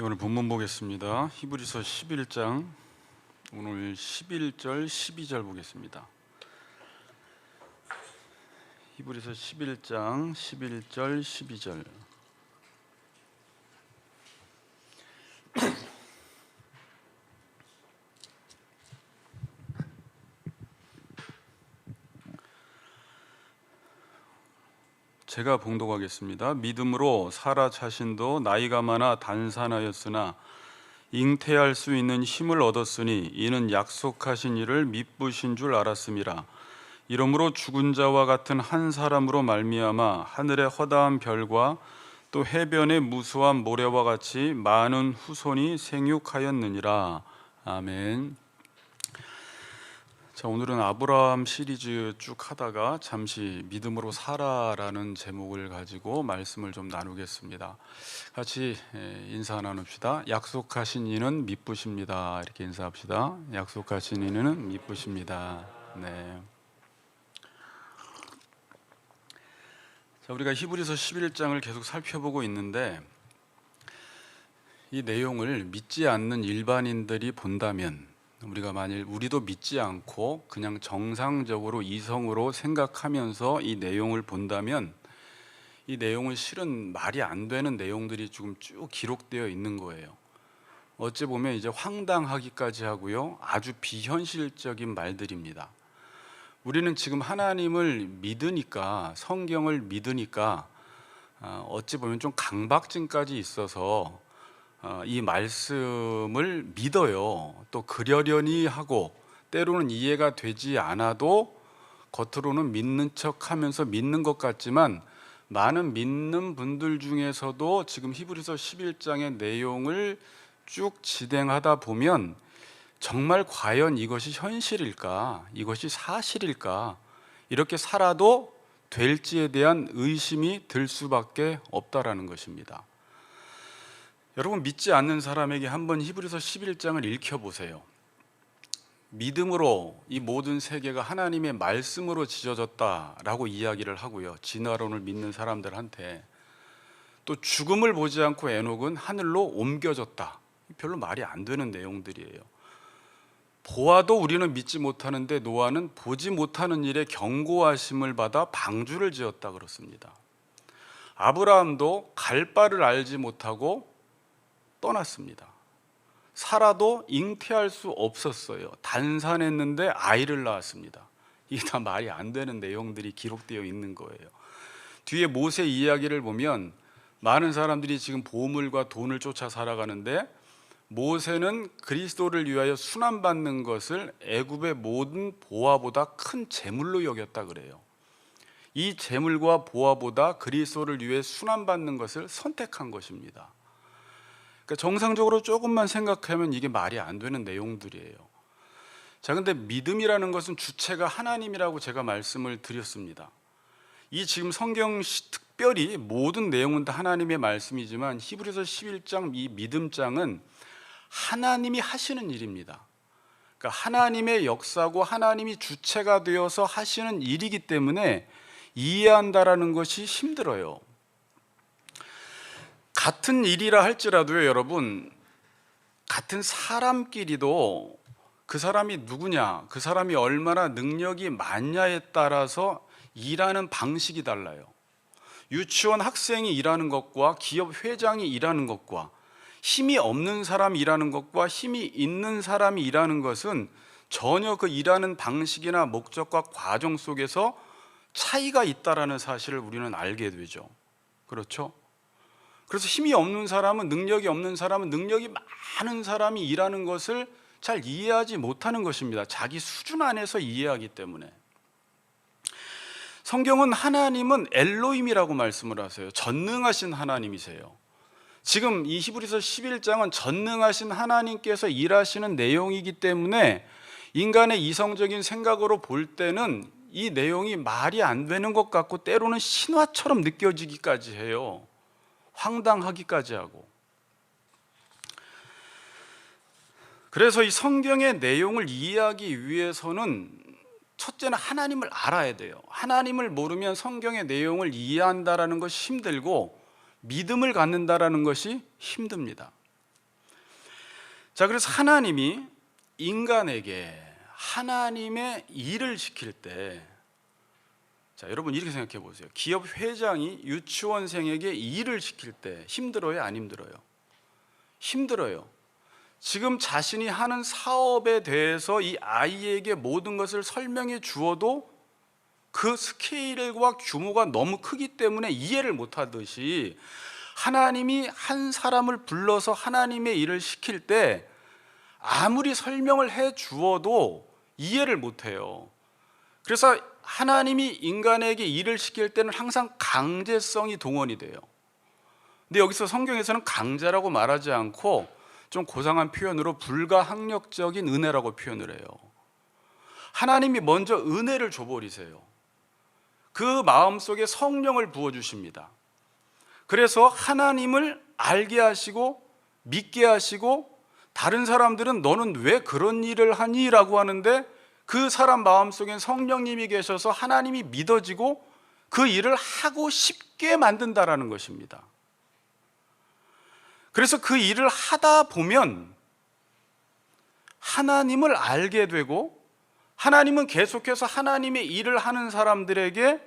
오늘 본문 보겠습니다. 히브리서 11장 오늘 11절 12절 보겠습니다. 히브리서 11장 11절 12절. 제가 봉독하겠습니다. 믿음으로 사라 자신도 나이가 많아 단산하였으나 잉태할 수 있는 힘을 얻었으니 이는 약속하신 이를 미쁘신 줄 알았음이라. 이러므로 죽은 자와 같은 한 사람으로 말미암아 하늘의 허다한 별과 또 해변의 무수한 모래와 같이 많은 후손이 생육하였느니라. 아멘. 자, 오늘은 아브라함 시리즈 쭉 하다가 잠시 믿음으로 살아라는 제목을 가지고 말씀을 좀 나누겠습니다. 같이 인사 나눕시다. 약속하신 이는 미쁘십니다. 이렇게 인사합시다. 약속하신 이는 미쁘십니다. 네. 자, 우리가 히브리서 11장을 계속 살펴보고 있는데 이 내용을 믿지 않는 일반인들이 본다면, 우리가 만일 우리도 믿지 않고 그냥 정상적으로 이성으로 생각하면서 이 내용을 본다면 이 내용은 실은 말이 안 되는 내용들이 지금 쭉 기록되어 있는 거예요. 어찌 보면 이제 황당하기까지 하고요, 아주 비현실적인 말들입니다. 우리는 지금 하나님을 믿으니까, 성경을 믿으니까 어찌 보면 좀 강박증까지 있어서 이 말씀을 믿어요. 또 그러려니 하고, 때로는 이해가 되지 않아도 겉으로는 믿는 척하면서 믿는 것 같지만, 많은 믿는 분들 중에서도 지금 히브리서 11장의 내용을 쭉 진행하다 보면 정말 과연 이것이 현실일까? 이것이 사실일까? 이렇게 살아도 될지에 대한 의심이 들 수밖에 없다라는 것입니다. 여러분, 믿지 않는 사람에게 한번 히브리서 11장을 읽혀보세요. 믿음으로 이 모든 세계가 하나님의 말씀으로 지어졌다라고 이야기를 하고요, 진화론을 믿는 사람들한테 또 죽음을 보지 않고 에녹은 하늘로 옮겨졌다. 별로 말이 안 되는 내용들이에요. 보아도 우리는 믿지 못하는데 노아는 보지 못하는 일에 경고하심을 받아 방주를 지었다 그렇습니다. 아브라함도 갈 바를 알지 못하고 떠났습니다. 사라도 잉태할 수 없었어요. 단산했는데 아이를 낳았습니다. 이게 다 말이 안 되는 내용들이 기록되어 있는 거예요. 뒤에 모세 이야기를 보면 많은 사람들이 지금 보물과 돈을 쫓아 살아가는데, 모세는 그리스도를 위하여 순환받는 것을 애굽의 모든 보화보다 큰 재물로 여겼다 그래요. 이 재물과 보화보다 그리스도를 위해 순환받는 것을 선택한 것입니다. 그러니까 정상적으로 조금만 생각하면 이게 말이 안 되는 내용들이에요. 자, 근데 믿음이라는 것은 주체가 하나님이라고 제가 말씀을 드렸습니다. 이 지금 성경 특별히 모든 내용은 다 하나님의 말씀이지만 히브리서 11장 이 믿음장은 하나님이 하시는 일입니다. 그러니까 하나님의 역사고 하나님이 주체가 되어서 하시는 일이기 때문에 이해한다라는 것이 힘들어요. 같은 일이라 할지라도요, 여러분, 같은 사람끼리도 그 사람이 누구냐, 그 사람이 얼마나 능력이 많냐에 따라서 일하는 방식이 달라요. 유치원 학생이 일하는 것과 기업 회장이 일하는 것과 힘이 없는 사람이 일하는 것과 힘이 있는 사람이 일하는 것은 전혀 그 일하는 방식이나 목적과 과정 속에서 차이가 있다라는 사실을 우리는 알게 되죠. 그렇죠? 그래서 힘이 없는 사람은, 능력이 없는 사람은 능력이 많은 사람이 일하는 것을 잘 이해하지 못하는 것입니다. 자기 수준 안에서 이해하기 때문에. 성경은 하나님은 엘로힘이라고 말씀을 하세요. 전능하신 하나님이세요. 지금 이 히브리서 11장은 전능하신 하나님께서 일하시는 내용이기 때문에 인간의 이성적인 생각으로 볼 때는 이 내용이 말이 안 되는 것 같고 때로는 신화처럼 느껴지기까지 해요. 황당하기까지 하고. 그래서 이 성경의 내용을 이해하기 위해서는 첫째는 하나님을 알아야 돼요. 하나님을 모르면 성경의 내용을 이해한다라는 것이 힘들고 믿음을 갖는다라는 것이 힘듭니다. 자, 그래서 하나님이 인간에게 하나님의 일을 시킬 때, 자, 여러분 이렇게 생각해 보세요. 기업 회장이 유치원생에게 일을 시킬 때 힘들어요, 안 힘들어요? 힘들어요. 지금 자신이 하는 사업에 대해서 이 아이에게 모든 것을 설명해 주어도 그 스케일과 규모가 너무 크기 때문에 이해를 못 하듯이, 하나님이 한 사람을 불러서 하나님의 일을 시킬 때 아무리 설명을 해 주어도 이해를 못 해요. 그래서 하나님이 인간에게 일을 시킬 때는 항상 강제성이 동원이 돼요. 근데 여기서 성경에서는 강제라고 말하지 않고 좀 고상한 표현으로 불가항력적인 은혜라고 표현을 해요. 하나님이 먼저 은혜를 줘버리세요. 그 마음속에 성령을 부어주십니다. 그래서 하나님을 알게 하시고 믿게 하시고, 다른 사람들은 너는 왜 그런 일을 하니? 라고 하는데 그 사람 마음속엔 성령님이 계셔서 하나님이 믿어지고 그 일을 하고 싶게 만든다라는 것입니다. 그래서 그 일을 하다 보면 하나님을 알게 되고, 하나님은 계속해서 하나님의 일을 하는 사람들에게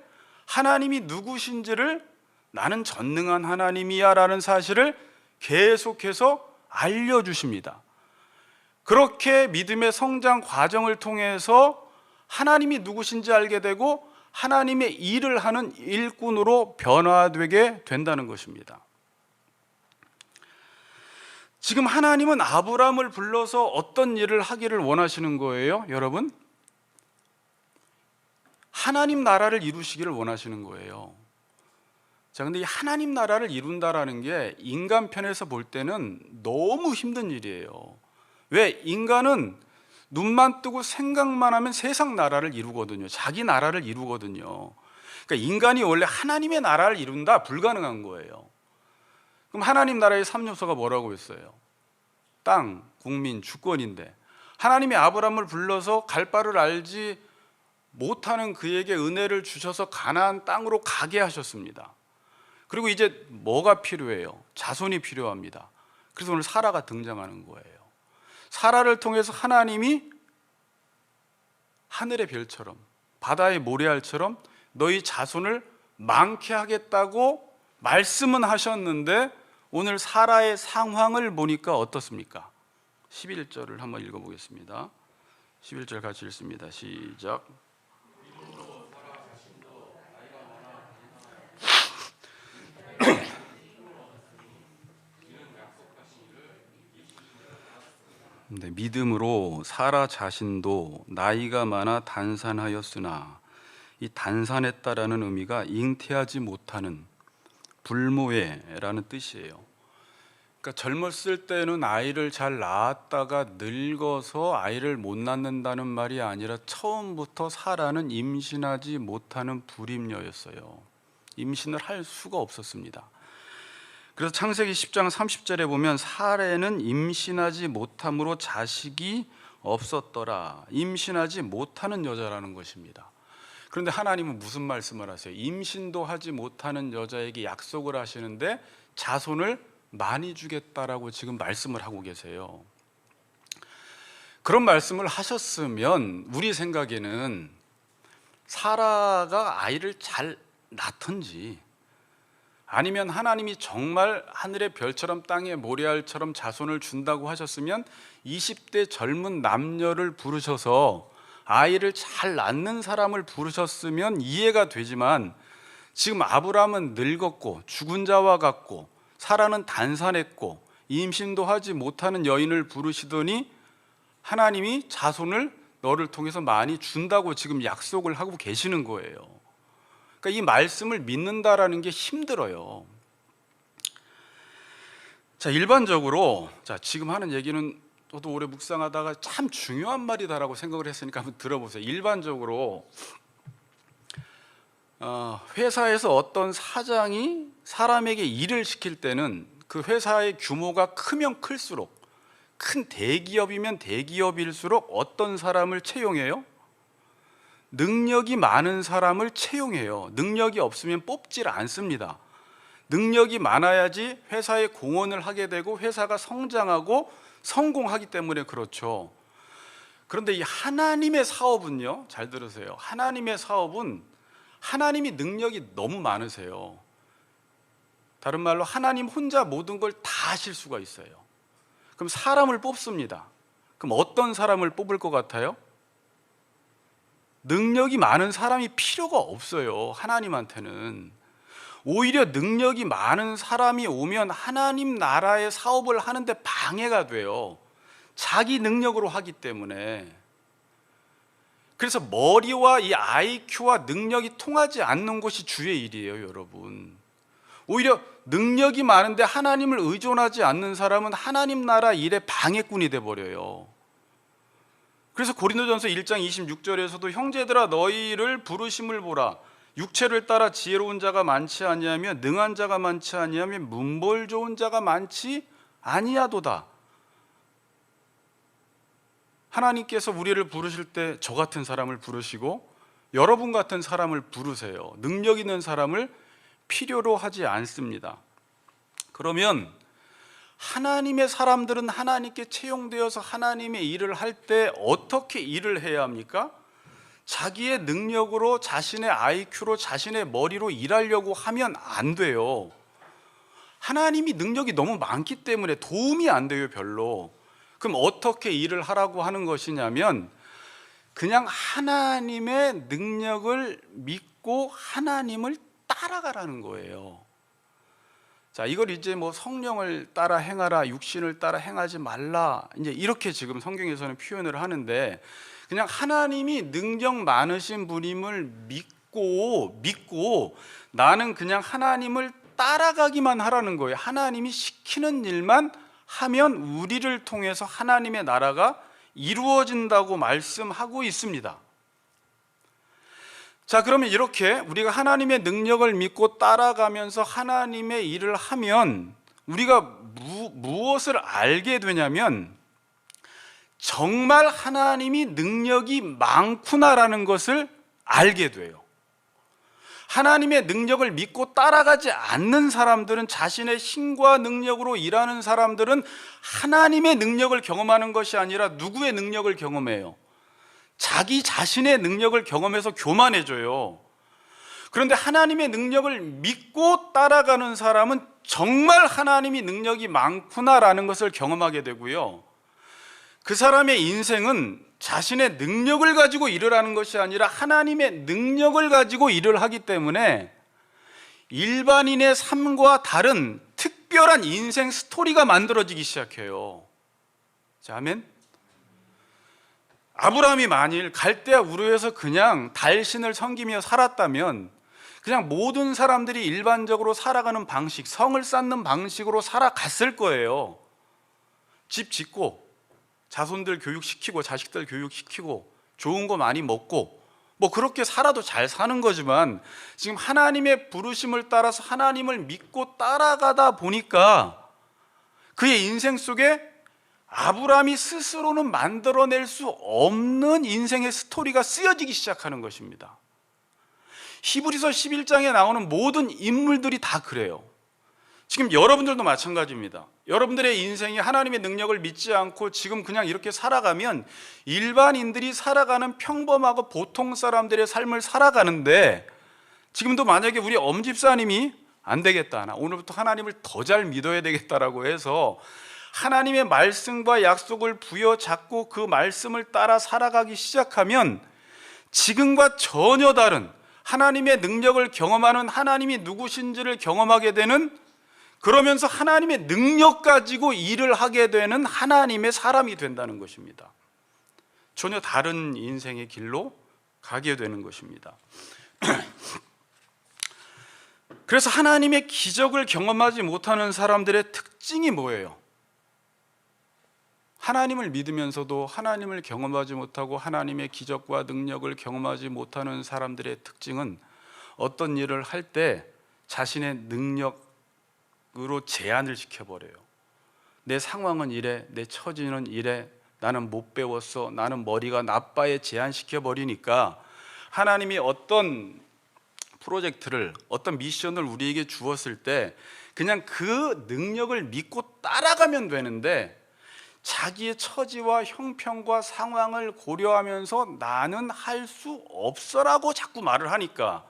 하나님이 누구신지를, 나는 전능한 하나님이야 라는 사실을 계속해서 알려주십니다. 그렇게 믿음의 성장 과정을 통해서 하나님이 누구신지 알게 되고 하나님의 일을 하는 일꾼으로 변화되게 된다는 것입니다. 지금 하나님은 아브라함을 불러서 어떤 일을 하기를 원하시는 거예요, 여러분? 하나님 나라를 이루시기를 원하시는 거예요. 자, 근데 이 하나님 나라를 이룬다라는 게 인간 편에서 볼 때는 너무 힘든 일이에요. 왜? 인간은 눈만 뜨고 생각만 하면 세상 나라를 이루거든요. 자기 나라를 이루거든요. 그러니까 인간이 원래 하나님의 나라를 이룬다? 불가능한 거예요. 그럼 하나님 나라의 3요소가 뭐라고 했어요? 땅, 국민, 주권인데, 하나님이 아브라함을 불러서 갈 바를 알지 못하는 그에게 은혜를 주셔서 가나안 땅으로 가게 하셨습니다. 그리고 이제 뭐가 필요해요? 자손이 필요합니다. 그래서 오늘 사라가 등장하는 거예요. 사라를 통해서 하나님이 하늘의 별처럼, 바다의 모래알처럼 너희 자손을 많게 하겠다고 말씀은 하셨는데, 오늘 사라의 상황을 보니까 어떻습니까? 11절을 한번 읽어보겠습니다. 11절 같이 읽습니다. 시작. 네, 믿음으로 사라 자신도 나이가 많아 단산하였으나, 이 단산했다라는 의미가 잉태하지 못하는, 불모해라는 뜻이에요. 그러니까 젊었을 때는 아이를 잘 낳았다가 늙어서 아이를 못 낳는다는 말이 아니라 처음부터 사라는 임신하지 못하는 불임녀였어요. 임신을 할 수가 없었습니다. 그래서 창세기 10장 30절에 보면 사라는 임신하지 못함으로 자식이 없었더라. 임신하지 못하는 여자라는 것입니다. 그런데 하나님은 무슨 말씀을 하세요? 임신도 하지 못하는 여자에게 약속을 하시는데 자손을 많이 주겠다라고 지금 말씀을 하고 계세요. 그런 말씀을 하셨으면 우리 생각에는 사라가 아이를 잘 낳던지, 아니면 하나님이 정말 하늘의 별처럼 땅의 모래알처럼 자손을 준다고 하셨으면 20대 젊은 남녀를 부르셔서 아이를 잘 낳는 사람을 부르셨으면 이해가 되지만, 지금 아브라함은 늙었고 죽은 자와 같고 사라는 단산했고 임신도 하지 못하는 여인을 부르시더니 하나님이 자손을 너를 통해서 많이 준다고 지금 약속을 하고 계시는 거예요. 그러니까 이 말씀을 믿는다라는 게 힘들어요. 자, 일반적으로, 지금 하는 얘기는 저도 오래 묵상하다가 참 중요한 말이다라고 생각을 했으니까 한번 들어보세요. 일반적으로 회사에서 어떤 사장이 사람에게 일을 시킬 때는 그 회사의 규모가 크면 클수록, 큰 대기업이면 대기업일수록 어떤 사람을 채용해요? 능력이 많은 사람을 채용해요. 능력이 없으면 뽑질 않습니다. 능력이 많아야지 회사에 공헌을 하게 되고 회사가 성장하고 성공하기 때문에 그렇죠. 그런데 이 하나님의 사업은요, 잘 들으세요. 하나님의 사업은 하나님이 능력이 너무 많으세요. 다른 말로 하나님 혼자 모든 걸 다 하실 수가 있어요. 그럼 사람을 뽑습니다. 그럼 어떤 사람을 뽑을 것 같아요? 능력이 많은 사람이 필요가 없어요. 하나님한테는. 오히려 능력이 많은 사람이 오면 하나님 나라의 사업을 하는데 방해가 돼요. 자기 능력으로 하기 때문에. 그래서 머리와 이 IQ와 능력이 통하지 않는 것이 주의 일이에요, 여러분. 오히려 능력이 많은데 하나님을 의존하지 않는 사람은 하나님 나라 일의 방해꾼이 돼버려요. 그래서 고린도전서 1장 26절에서도 형제들아 너희를 부르심을 보라. 육체를 따라 지혜로운 자가 많지 아니하며 능한 자가 많지 아니하며 문벌 좋은 자가 많지 아니하도다. 하나님께서 우리를 부르실 때 저 같은 사람을 부르시고 여러분 같은 사람을 부르세요. 능력 있는 사람을 필요로 하지 않습니다. 그러면 하나님의 사람들은 하나님께 채용되어서 하나님의 일을 할 때 어떻게 일을 해야 합니까? 자기의 능력으로 자신의 IQ로 자신의 머리로 일하려고 하면 안 돼요. 하나님이 능력이 너무 많기 때문에 도움이 안 돼요, 별로. 그럼 어떻게 일을 하라고 하는 것이냐면 그냥 하나님의 능력을 믿고 하나님을 따라가라는 거예요. 자, 이걸 이제 뭐 성령을 따라 행하라, 육신을 따라 행하지 말라, 이제 이렇게 지금 성경에서는 표현을 하는데 그냥 하나님이 능력 많으신 분임을 믿고 나는 그냥 하나님을 따라가기만 하라는 거예요. 하나님이 시키는 일만 하면 우리를 통해서 하나님의 나라가 이루어진다고 말씀하고 있습니다. 자, 그러면 이렇게 우리가 하나님의 능력을 믿고 따라가면서 하나님의 일을 하면 우리가 무엇을 알게 되냐면 정말 하나님이 능력이 많구나라는 것을 알게 돼요. 하나님의 능력을 믿고 따라가지 않는 사람들은, 자신의 힘과 능력으로 일하는 사람들은 하나님의 능력을 경험하는 것이 아니라 누구의 능력을 경험해요? 자기 자신의 능력을 경험해서 교만해져요. 그런데 하나님의 능력을 믿고 따라가는 사람은 정말 하나님이 능력이 많구나라는 것을 경험하게 되고요, 그 사람의 인생은 자신의 능력을 가지고 일을 하는 것이 아니라 하나님의 능력을 가지고 일을 하기 때문에 일반인의 삶과 다른 특별한 인생 스토리가 만들어지기 시작해요. 자, 아멘. 아브라함이 만일 갈대아 우르에서 그냥 달신을 섬기며 살았다면 그냥 모든 사람들이 일반적으로 살아가는 방식, 성을 쌓는 방식으로 살아갔을 거예요. 집 짓고 자손들 교육시키고 자식들 교육시키고 좋은 거 많이 먹고 뭐 그렇게 살아도 잘 사는 거지만 지금 하나님의 부르심을 따라서 하나님을 믿고 따라가다 보니까 그의 인생 속에 아브라함이 스스로는 만들어낼 수 없는 인생의 스토리가 쓰여지기 시작하는 것입니다. 히브리서 11장에 나오는 모든 인물들이 다 그래요. 지금 여러분들도 마찬가지입니다. 여러분들의 인생이 하나님의 능력을 믿지 않고 지금 그냥 이렇게 살아가면 일반인들이 살아가는 평범하고 보통 사람들의 삶을 살아가는데, 지금도 만약에 우리 엄집사님이 안 되겠다, 나 오늘부터 하나님을 더 잘 믿어야 되겠다라고 해서 하나님의 말씀과 약속을 부여잡고 그 말씀을 따라 살아가기 시작하면 지금과 전혀 다른 하나님의 능력을 경험하는, 하나님이 누구신지를 경험하게 되는, 그러면서 하나님의 능력 가지고 일을 하게 되는 하나님의 사람이 된다는 것입니다. 전혀 다른 인생의 길로 가게 되는 것입니다. 그래서 하나님의 기적을 경험하지 못하는 사람들의 특징이 뭐예요? 하나님을 믿으면서도 하나님을 경험하지 못하고 하나님의 기적과 능력을 경험하지 못하는 사람들의 특징은 어떤 일을 할 때 자신의 능력으로 제한을 시켜버려요. 내 상황은 이래, 내 처지는 이래, 나는 못 배웠어, 나는 머리가 나빠에 제한시켜버리니까 하나님이 어떤 프로젝트를, 어떤 미션을 우리에게 주었을 때 그냥 그 능력을 믿고 따라가면 되는데, 자기의 처지와 형편과 상황을 고려하면서 나는 할 수 없어라고 자꾸 말을 하니까,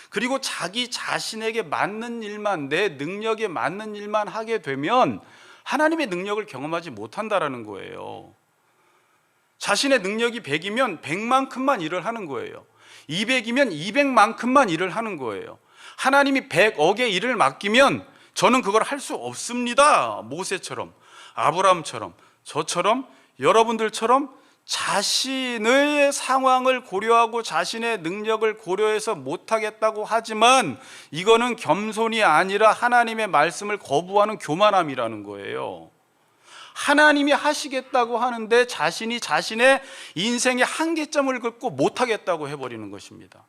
그리고 자기 자신에게 맞는 일만, 내 능력에 맞는 일만 하게 되면 하나님의 능력을 경험하지 못한다라는 거예요. 자신의 능력이 100이면 100만큼만 일을 하는 거예요. 200이면 200만큼만 일을 하는 거예요. 하나님이 100억의 일을 맡기면 저는 그걸 할 수 없습니다. 모세처럼, 아브라함처럼, 저처럼, 여러분들처럼 자신의 상황을 고려하고 자신의 능력을 고려해서 못하겠다고 하지만, 이거는 겸손이 아니라 하나님의 말씀을 거부하는 교만함이라는 거예요. 하나님이 하시겠다고 하는데 자신이 자신의 인생의 한계점을 긋고 못하겠다고 해버리는 것입니다.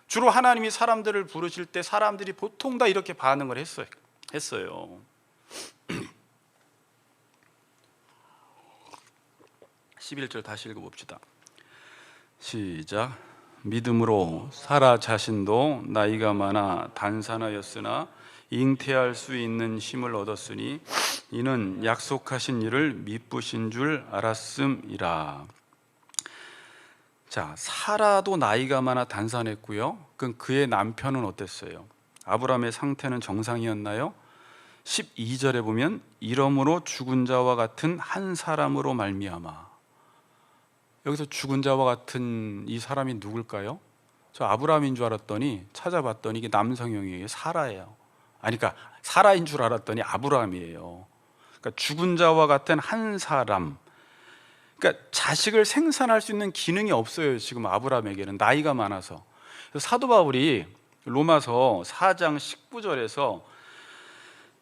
주로 하나님이 사람들을 부르실 때 사람들이 보통 다 이렇게 반응을 했어요. 11절 다시 읽어봅시다. 시작. 믿음으로 사라 자신도 나이가 많아 단산하였으나 잉태할 수 있는 힘을 얻었으니 이는 약속하신 일을 미쁘신 줄 알았음이라. 자, 사라도 나이가 많아 단산했고요. 그럼 그의 남편은 어땠어요? 아브라함의 상태는 정상이었나요? 12절에 보면 이러므로 죽은 자와 같은 한 사람으로 말미암아. 여기서 죽은 자와 같은 이 사람이 누굴까요? 저 아브라함인 줄 알았더니 찾아봤더니 이게 남성형이에요. 사라예요. 아니, 그러니까 사라인 줄 알았더니 아브라함이에요. 그러니까 죽은 자와 같은 한 사람. 그러니까 자식을 생산할 수 있는 기능이 없어요. 지금 아브라함에게는 나이가 많아서. 그래서 사도 바울이 로마서 4장 19절에서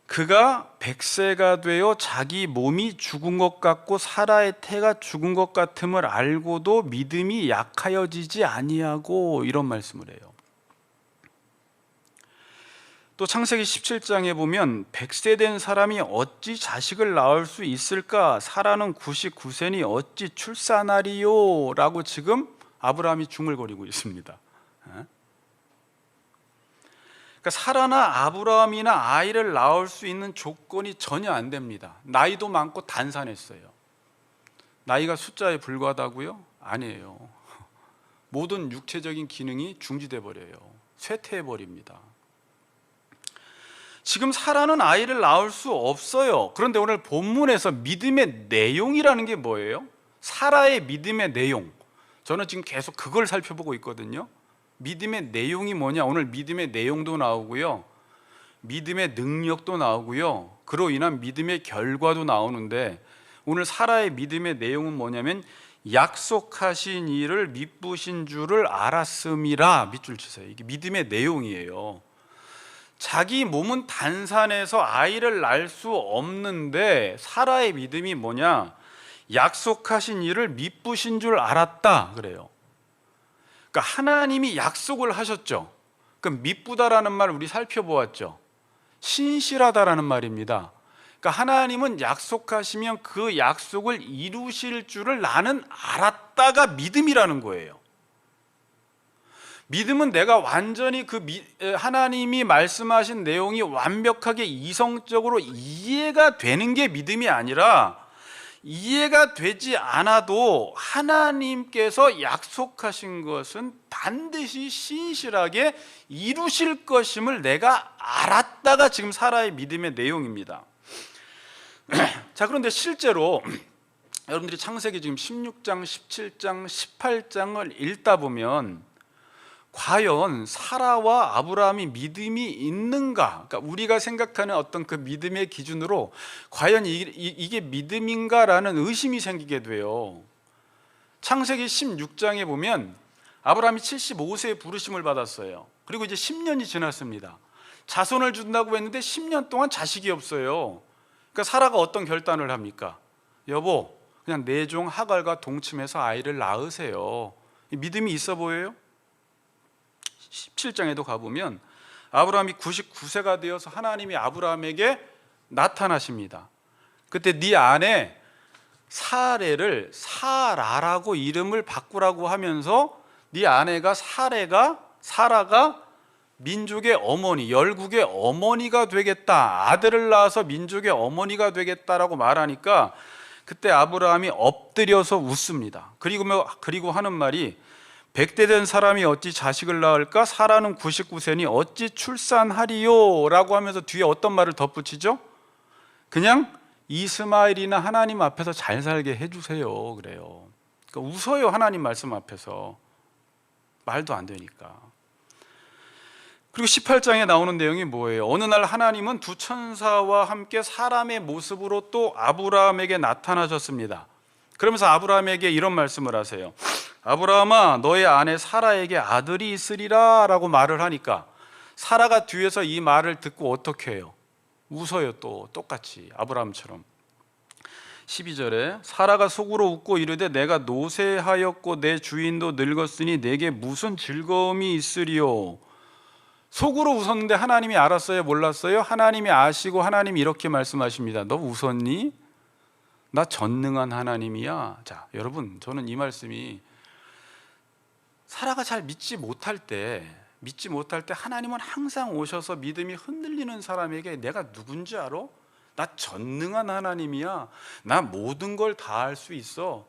그가 100세가 되어 자기 몸이 죽은 것 같고 사라의 태가 죽은 것 같음을 알고도 믿음이 약하여지지 아니하고, 이런 말씀을 해요. 또 창세기 17장에 보면 100세 된 사람이 어찌 자식을 낳을 수 있을까? 사라는 99세니 어찌 출산하리요? 라고 지금 아브라함이 중얼거리고 있습니다. 그러니까 사라나 아브라함이나 아이를 낳을 수 있는 조건이 전혀 안 됩니다. 나이도 많고 단산했어요. 나이가 숫자에 불과하다고요? 아니에요. 모든 육체적인 기능이 중지돼 버려요. 쇠퇴해 버립니다. 지금 사라는 아이를 낳을 수 없어요. 그런데 오늘 본문에서 믿음의 내용이라는 게 뭐예요? 사라의 믿음의 내용. 저는 지금 계속 그걸 살펴보고 있거든요. 믿음의 내용이 뭐냐? 오늘 믿음의 내용도 나오고요, 믿음의 능력도 나오고요, 그로 인한 믿음의 결과도 나오는데, 오늘 사라의 믿음의 내용은 뭐냐면 약속하신 일을 미쁘신 줄을 알았음이라. 밑줄 치세요. 이게 믿음의 내용이에요. 자기 몸은 단산해서 아이를 낳을 수 없는데 사라의 믿음이 뭐냐? 약속하신 일을 미쁘신 줄 알았다 그래요. 그러니까 하나님이 약속을 하셨죠. 그럼 미쁘다라는 말 우리 살펴보았죠. 신실하다라는 말입니다. 그러니까 하나님은 약속하시면 그 약속을 이루실 줄을 나는 알았다가 믿음이라는 거예요. 믿음은 내가 완전히 하나님이 말씀하신 내용이 완벽하게 이성적으로 이해가 되는 게 믿음이 아니라, 이해가 되지 않아도 하나님께서 약속하신 것은 반드시 신실하게 이루실 것임을 내가 알았다가 지금 사라의 믿음의 내용입니다. 자, 그런데 실제로 여러분들이 창세기 지금 16장, 17장, 18장을 읽다 보면 과연 사라와 아브라함이 믿음이 있는가? 그러니까 우리가 생각하는 어떤 그 믿음의 기준으로 과연 이게 믿음인가라는 의심이 생기게 돼요. 창세기 16장에 보면 아브라함이 75세에 부르심을 받았어요. 그리고 이제 10년이 지났습니다. 자손을 준다고 했는데 10년 동안 자식이 없어요. 그러니까 사라가 어떤 결단을 합니까? 여보, 그냥 내 종 하갈과 동침해서 아이를 낳으세요. 믿음이 있어 보여요? 17장에도 가보면 아브라함이 99세가 되어서 하나님이 아브라함에게 나타나십니다. 그때 네 아내 사레를 사라라고 이름을 바꾸라고 하면서 네 아내가 사라가 민족의 어머니, 열국의 어머니가 되겠다, 아들을 낳아서 민족의 어머니가 되겠다라고 말하니까 그때 아브라함이 엎드려서 웃습니다. 그리고 하는 말이 100대 된 사람이 어찌 자식을 낳을까? 사라는 99세니 어찌 출산하리요? 라고 하면서 뒤에 어떤 말을 덧붙이죠? 그냥 이스마엘이나 하나님 앞에서 잘 살게 해주세요 그래요. 그러니까 웃어요. 하나님 말씀 앞에서. 말도 안 되니까. 그리고 18장에 나오는 내용이 뭐예요? 어느 날 하나님은 두 천사와 함께 사람의 모습으로 또 아브라함에게 나타나셨습니다. 그러면서 아브라함에게 이런 말씀을 하세요. 아브라함아, 너의 아내 사라에게 아들이 있으리라 라고 말을 하니까 사라가 뒤에서 이 말을 듣고 어떻게 해요? 웃어요. 또 똑같이 아브라함처럼. 12절에 사라가 속으로 웃고 이르되 내가 노쇠하였고 내 주인도 늙었으니 내게 무슨 즐거움이 있으리요? 속으로 웃었는데 하나님이 알았어요? 몰랐어요? 하나님이 아시고 하나님이 이렇게 말씀하십니다. 너 웃었니? 나 전능한 하나님이야. 자, 여러분, 저는 이 말씀이 사라가 잘 믿지 못할 때 하나님은 항상 오셔서 믿음이 흔들리는 사람에게 내가 누군지 알아? 나 전능한 하나님이야. 나 모든 걸 다 할 수 있어.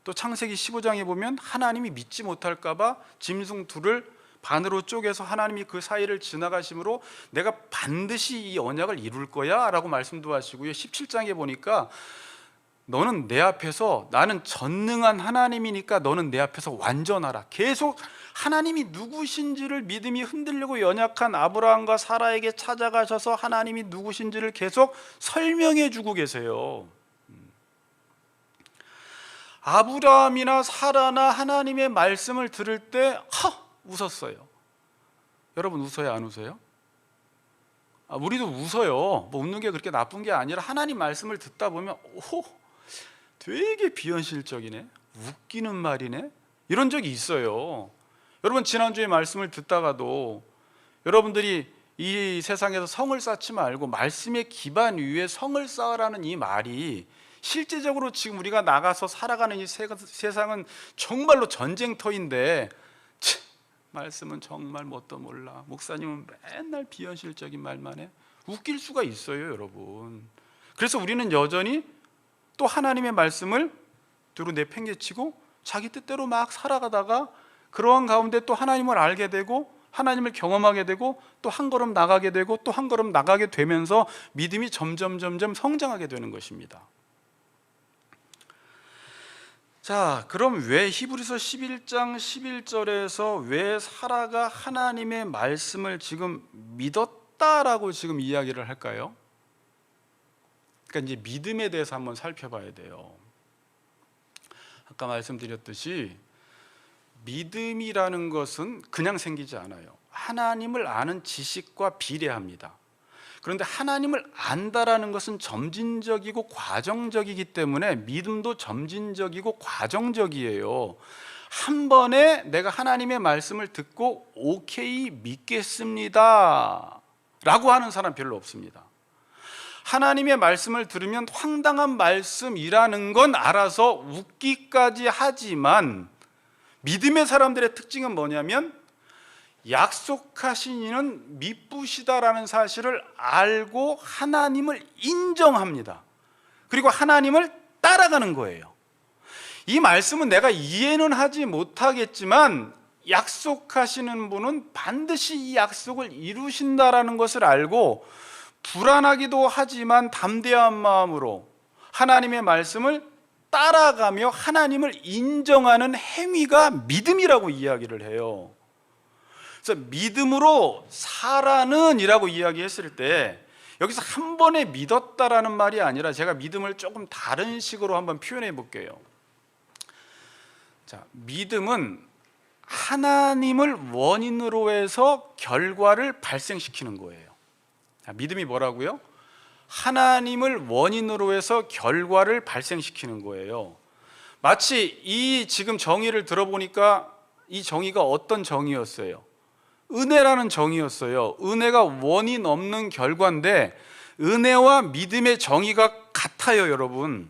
또 창세기 15장에 보면 하나님이 믿지 못할까 봐 짐승 둘을 반으로 쪼개서 하나님이 그 사이를 지나가심으로 내가 반드시 이 언약을 이룰 거야 라고 말씀도 하시고요. 17장에 보니까 너는 내 앞에서, 나는 전능한 하나님이니까 너는 내 앞에서 완전하라. 계속 하나님이 누구신지를 믿음이 흔들리고 연약한 아브라함과 사라에게 찾아가셔서 하나님이 누구신지를 계속 설명해 주고 계세요. 아브라함이나 사라나 하나님의 말씀을 들을 때 웃었어요. 여러분 웃어요, 안 웃어요? 우리도 웃어요. 뭐 웃는 게 그렇게 나쁜 게 아니라 하나님 말씀을 듣다 보면 되게 비현실적이네, 웃기는 말이네, 이런 적이 있어요. 여러분 지난주에 말씀을 듣다가도 여러분들이 이 세상에서 성을 쌓지 말고 말씀의 기반 위에 성을 쌓으라는 이 말이 실제적으로 지금 우리가 나가서 살아가는 이 세상은 정말로 전쟁터인데 말씀은 정말 뭣도 몰라, 목사님은 맨날 비현실적인 말만 해, 웃길 수가 있어요 여러분. 그래서 우리는 여전히 또 하나님의 말씀을 뒤로 내팽개치고 자기 뜻대로 막 살아가다가 그러한 가운데 또 하나님을 알게 되고 하나님을 경험하게 되고 또 한 걸음 나가게 되고 또 한 걸음 나가게 되면서 믿음이 점점 성장하게 되는 것입니다. 자, 그럼 왜 히브리서 11장 11절에서 왜 사라가 하나님의 말씀을 지금 믿었다라고 지금 이야기를 할까요? 그러니까 이제 믿음에 대해서 한번 살펴봐야 돼요. 아까 말씀드렸듯이 믿음이라는 것은 그냥 생기지 않아요. 하나님을 아는 지식과 비례합니다. 그런데 하나님을 안다라는 것은 점진적이고 과정적이기 때문에 믿음도 점진적이고 과정적이에요. 한 번에 내가 하나님의 말씀을 듣고 오케이 믿겠습니다 라고 하는 사람 별로 없습니다. 하나님의 말씀을 들으면 황당한 말씀이라는 건 알아서 웃기까지 하지만 믿음의 사람들의 특징은 뭐냐면 약속하신 이는 미쁘시다라는 사실을 알고 하나님을 인정합니다. 그리고 하나님을 따라가는 거예요. 이 말씀은 내가 이해는 하지 못하겠지만 약속하시는 분은 반드시 이 약속을 이루신다라는 것을 알고 불안하기도 하지만 담대한 마음으로 하나님의 말씀을 따라가며 하나님을 인정하는 행위가 믿음이라고 이야기를 해요. 그래서 믿음으로 사라는 이라고 이야기했을 때 여기서 한 번에 믿었다라는 말이 아니라 제가 믿음을 조금 다른 식으로 한번 표현해 볼게요. 자, 믿음은 하나님을 원인으로 해서 결과를 발생시키는 거예요. 믿음이 뭐라고요? 하나님을 원인으로 해서 결과를 발생시키는 거예요. 마치 이 지금 정의를 들어보니까 이 정의가 어떤 정의였어요? 은혜라는 정의였어요. 은혜가 원인 없는 결과인데 은혜와 믿음의 정의가 같아요, 여러분.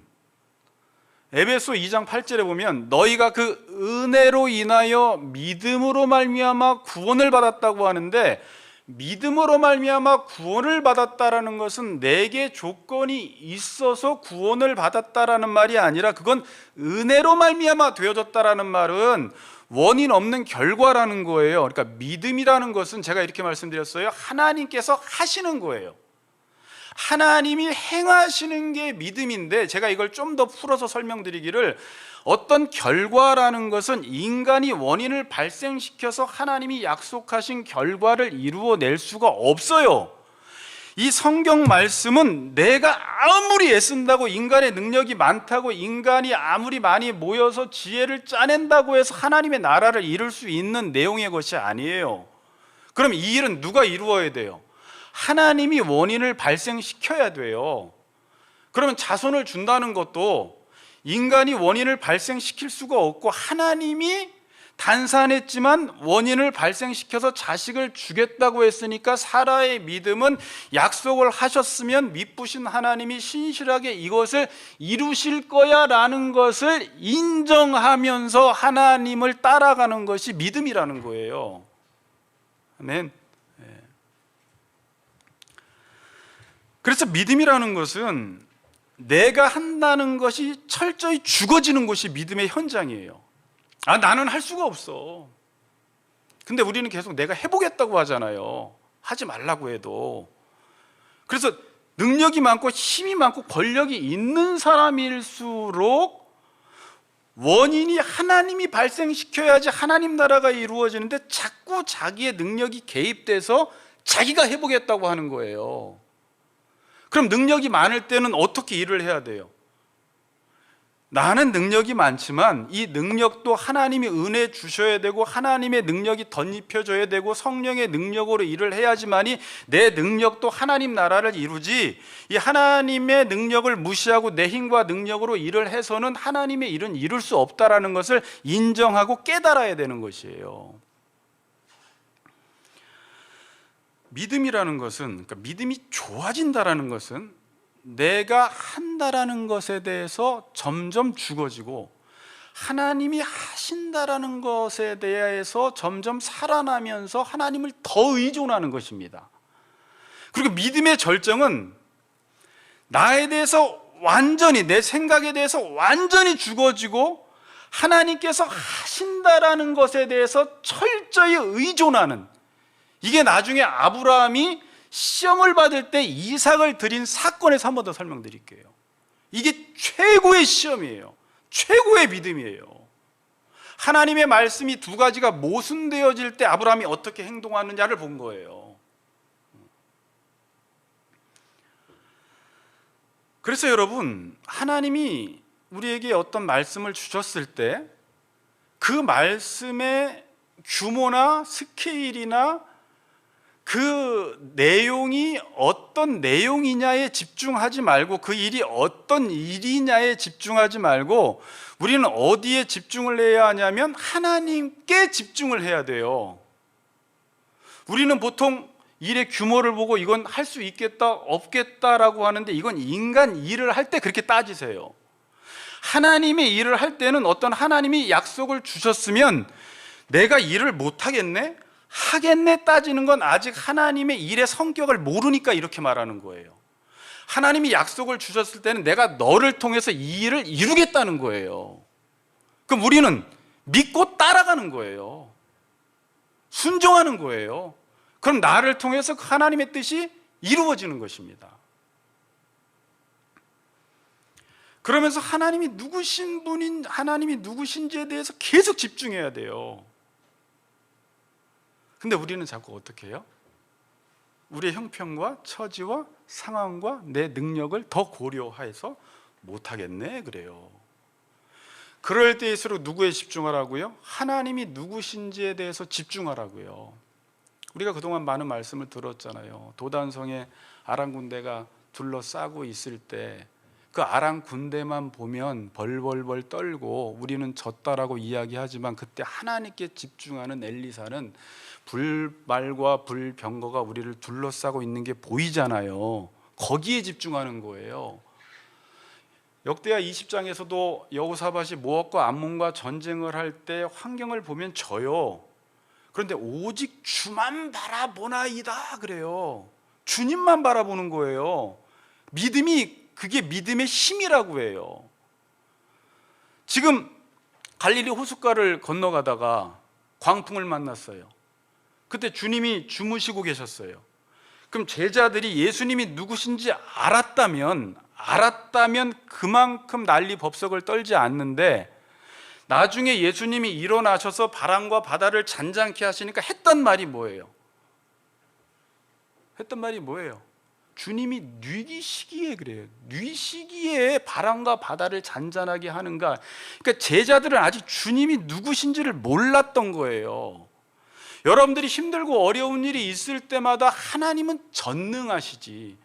에베소 2장 8절에 보면 너희가 그 은혜로 인하여 믿음으로 말미암아 구원을 받았다고 하는데, 믿음으로 말미암아 구원을 받았다라는 것은 내게 조건이 있어서 구원을 받았다라는 말이 아니라, 그건 은혜로 말미암아 되어졌다라는 말은 원인 없는 결과라는 거예요. 그러니까 믿음이라는 것은 제가 이렇게 말씀드렸어요. 하나님께서 하시는 거예요. 하나님이 행하시는 게 믿음인데, 제가 이걸 좀 더 풀어서 설명드리기를, 어떤 결과라는 것은 인간이 원인을 발생시켜서 하나님이 약속하신 결과를 이루어낼 수가 없어요. 이 성경 말씀은 내가 아무리 애쓴다고, 인간의 능력이 많다고, 인간이 아무리 많이 모여서 지혜를 짜낸다고 해서 하나님의 나라를 이룰 수 있는 내용의 것이 아니에요. 그럼 이 일은 누가 이루어야 돼요? 하나님이 원인을 발생시켜야 돼요. 그러면 자손을 준다는 것도 인간이 원인을 발생시킬 수가 없고, 하나님이 단산했지만 원인을 발생시켜서 자식을 주겠다고 했으니까, 사라의 믿음은 약속을 하셨으면 믿으신 하나님이 신실하게 이것을 이루실 거야 라는 것을 인정하면서 하나님을 따라가는 것이 믿음이라는 거예요. 아멘. 그래서 믿음이라는 것은 내가 한다는 것이 철저히 죽어지는 것이 믿음의 현장이에요. 나는 할 수가 없어. 근데 우리는 계속 내가 해보겠다고 하잖아요. 하지 말라고 해도. 그래서 능력이 많고 힘이 많고 권력이 있는 사람일수록 원인이 하나님이 발생시켜야지 하나님 나라가 이루어지는데, 자꾸 자기의 능력이 개입돼서 자기가 해보겠다고 하는 거예요. 그럼 능력이 많을 때는 어떻게 일을 해야 돼요? 나는 능력이 많지만 이 능력도 하나님이 은혜 주셔야 되고, 하나님의 능력이 덧입혀져야 되고, 성령의 능력으로 일을 해야지만이 내 능력도 하나님 나라를 이루지, 이 하나님의 능력을 무시하고 내 힘과 능력으로 일을 해서는 하나님의 일은 이룰 수 없다라는 것을 인정하고 깨달아야 되는 것이에요. 믿음이라는 것은, 그러니까 믿음이 좋아진다라는 것은 내가 한다라는 것에 대해서 점점 죽어지고, 하나님이 하신다라는 것에 대해서 점점 살아나면서 하나님을 더 의존하는 것입니다. 그리고 믿음의 절정은 나에 대해서 완전히, 내 생각에 대해서 완전히 죽어지고, 하나님께서 하신다라는 것에 대해서 철저히 의존하는, 이게 나중에 아브라함이 시험을 받을 때 이삭을 드린 사건에서 한 번 더 설명드릴게요. 이게 최고의 시험이에요. 최고의 믿음이에요. 하나님의 말씀이 두 가지가 모순되어질 때 아브라함이 어떻게 행동하느냐를 본 거예요. 그래서 여러분, 하나님이 우리에게 어떤 말씀을 주셨을 때 그 말씀의 규모나 스케일이나 그 내용이 어떤 내용이냐에 집중하지 말고, 그 일이 어떤 일이냐에 집중하지 말고, 우리는 어디에 집중을 해야 하냐면 하나님께 집중을 해야 돼요. 우리는 보통 일의 규모를 보고 이건 할 수 있겠다 없겠다라고 하는데, 이건 인간 일을 할 때 그렇게 따지세요. 하나님의 일을 할 때는 어떤 하나님이 약속을 주셨으면 내가 일을 못하겠네? 하겠네 따지는 건 아직 하나님의 일의 성격을 모르니까 이렇게 말하는 거예요. 하나님이 약속을 주셨을 때는 내가 너를 통해서 이 일을 이루겠다는 거예요. 그럼 우리는 믿고 따라가는 거예요. 순종하는 거예요. 그럼 나를 통해서 하나님의 뜻이 이루어지는 것입니다. 그러면서 하나님이 누구신 분인, 하나님이 누구신지에 대해서 계속 집중해야 돼요. 근데 우리는 자꾸 어떻게 해요? 우리의 형편과 처지와 상황과 내 능력을 더 고려해서 못하겠네 그래요. 그럴 때일수록 누구에 집중하라고요? 하나님이 누구신지에 대해서 집중하라고요. 우리가 그동안 많은 말씀을 들었잖아요. 도단성에 아람 군대가 둘러싸고 있을 때 그 아람 군대만 보면 벌벌벌 떨고 우리는 졌다라고 이야기하지만, 그때 하나님께 집중하는 엘리사는 불말과 불병거가 우리를 둘러싸고 있는 게 보이잖아요. 거기에 집중하는 거예요. 역대하 20장에서도 여호사밧이 모압과 암몬과 전쟁을 할 때 환경을 보면 져요. 그런데 오직 주만 바라보나이다 그래요. 주님만 바라보는 거예요. 믿음이, 그게 믿음의 힘이라고 해요. 지금 갈릴리 호숫가를 건너가다가 광풍을 만났어요. 그때 주님이 주무시고 계셨어요. 그럼 제자들이 예수님이 누구신지 알았다면 그만큼 난리 법석을 떨지 않는데, 나중에 예수님이 일어나셔서 바람과 바다를 잔잔케 하시니까 했던 말이 뭐예요? 주님이 뉘기시기에 그래요. 뉘시기에 바람과 바다를 잔잔하게 하는가. 그러니까 제자들은 아직 주님이 누구신지를 몰랐던 거예요. 여러분들이 힘들고 어려운 일이 있을 때마다 하나님은 전능하시지,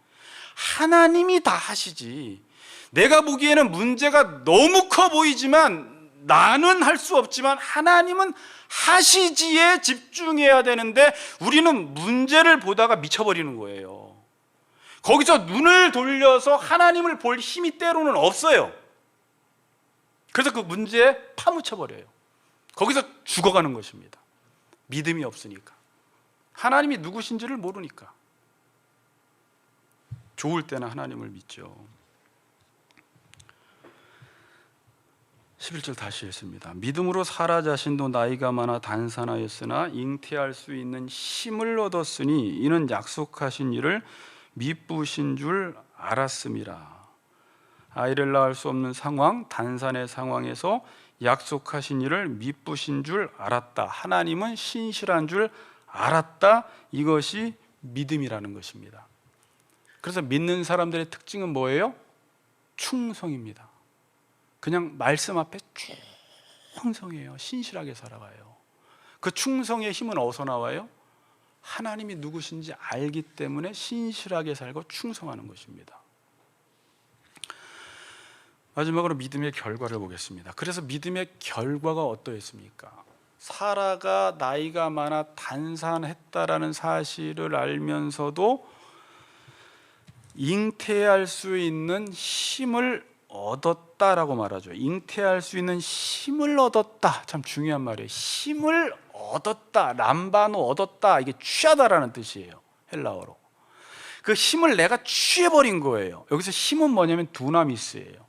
하나님이 다 하시지. 내가 보기에는 문제가 너무 커 보이지만, 나는 할 수 없지만 하나님은 하시지에 집중해야 되는데, 우리는 문제를 보다가 미쳐버리는 거예요. 거기서 눈을 돌려서 하나님을 볼 힘이 때로는 없어요. 그래서 그 문제에 파묻혀버려요. 거기서 죽어가는 것입니다. 믿음이 없으니까, 하나님이 누구신지를 모르니까. 좋을 때는 하나님을 믿죠. 11절 다시 했습니다. 믿음으로 사라 자신도 나이가 많아 단산하였으나 잉태할 수 있는 힘을 얻었으니 이는 약속하신 일을 미쁘신 줄 알았음이라. 아이를 낳을 수 없는 상황, 단산의 상황에서 약속하신 일을 미쁘신 줄 알았다. 하나님은 신실한 줄 알았다. 이것이 믿음이라는 것입니다. 그래서 믿는 사람들의 특징은 뭐예요? 충성입니다. 그냥 말씀 앞에 충성해요. 신실하게 살아가요. 그 충성의 힘은 어디서 나와요? 하나님이 누구신지 알기 때문에 신실하게 살고 충성하는 것입니다. 마지막으로 믿음의 결과를 보겠습니다. 그래서 믿음의 결과가 어떠했습니까? 사라가 나이가 많아 단산했다라는 사실을 알면서도 잉태할 수 있는 힘을 얻었다라고 말하죠. 잉태할 수 있는 힘을 얻었다. 참 중요한 말이에요. 힘을 얻었다. 람바노 얻었다. 이게 취하다라는 뜻이에요. 헬라어로. 그 힘을 내가 취해버린 거예요. 여기서 힘은 뭐냐면 두나미스예요.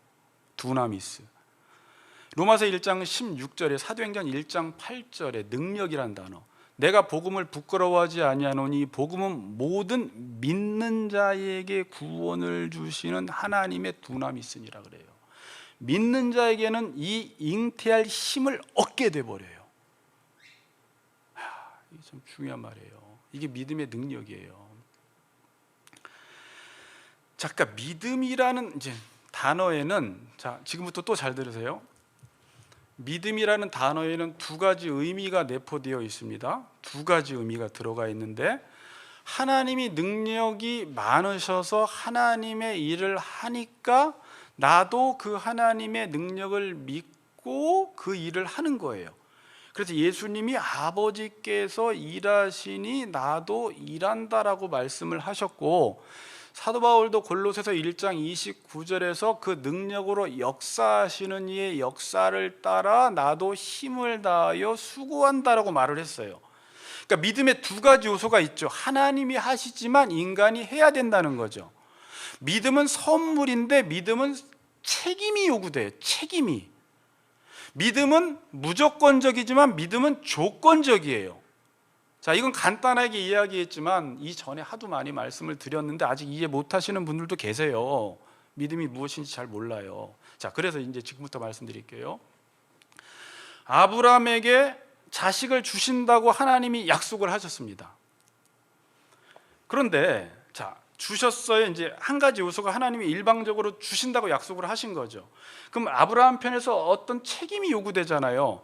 두나미스. 로마서 1장 16절에, 사도행전 1장 8절에 능력이란 단어. 내가 복음을 부끄러워하지 아니하노니 복음은 모든 믿는 자에게 구원을 주시는 하나님의 두나미스니라 그래요. 믿는 자에게는 이 잉태할 힘을 얻게 돼 버려요. 이게 참 중요한 말이에요. 이게 믿음의 능력이에요. 자, 그러니까 믿음이라는 이제 단어에는, 자, 지금부터 또 잘 들으세요. 믿음이라는 단어에는 두 가지 의미가 내포되어 있습니다. 두 가지 의미가 들어가 있는데, 하나님이 능력이 많으셔서 하나님의 일을 하니까 나도 그 하나님의 능력을 믿고 그 일을 하는 거예요. 그래서 예수님이 아버지께서 일하시니 나도 일한다라고 말씀을 하셨고, 사도 바울도 골로새서 1장 29절에서 그 능력으로 역사하시는 이의 역사를 따라 나도 힘을 다하여 수고한다라고 말을 했어요. 그러니까 믿음의 두 가지 요소가 있죠. 하나님이 하시지만 인간이 해야 된다는 거죠. 믿음은 선물인데 믿음은 책임이 요구돼요. 책임이. 믿음은 무조건적이지만 믿음은 조건적이에요. 자, 이건 간단하게 이야기했지만 이전에 하도 많이 말씀을 드렸는데 아직 이해 못하시는 분들도 계세요. 믿음이 무엇인지 잘 몰라요. 자, 그래서 이제 지금부터 말씀드릴게요. 아브라함에게 자식을 주신다고 하나님이 약속을 하셨습니다. 그런데 자, 주셨어요. 이제 한 가지 요소가 하나님이 일방적으로 주신다고 약속을 하신 거죠. 그럼 아브라함 편에서 어떤 책임이 요구되잖아요.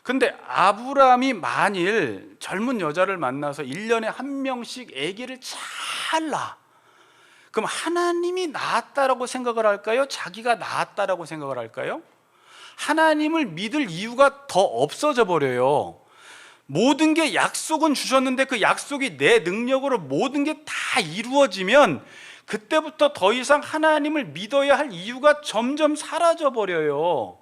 근데 아브라함이 만일 젊은 여자를 만나서 1년에 한 명씩 아기를 잘 낳아, 그럼 하나님이 낳았다라고 생각을 할까요? 자기가 낳았다라고 생각을 할까요? 하나님을 믿을 이유가 더 없어져 버려요. 모든 게 약속은 주셨는데 그 약속이 내 능력으로 모든 게 다 이루어지면 그때부터 더 이상 하나님을 믿어야 할 이유가 점점 사라져 버려요.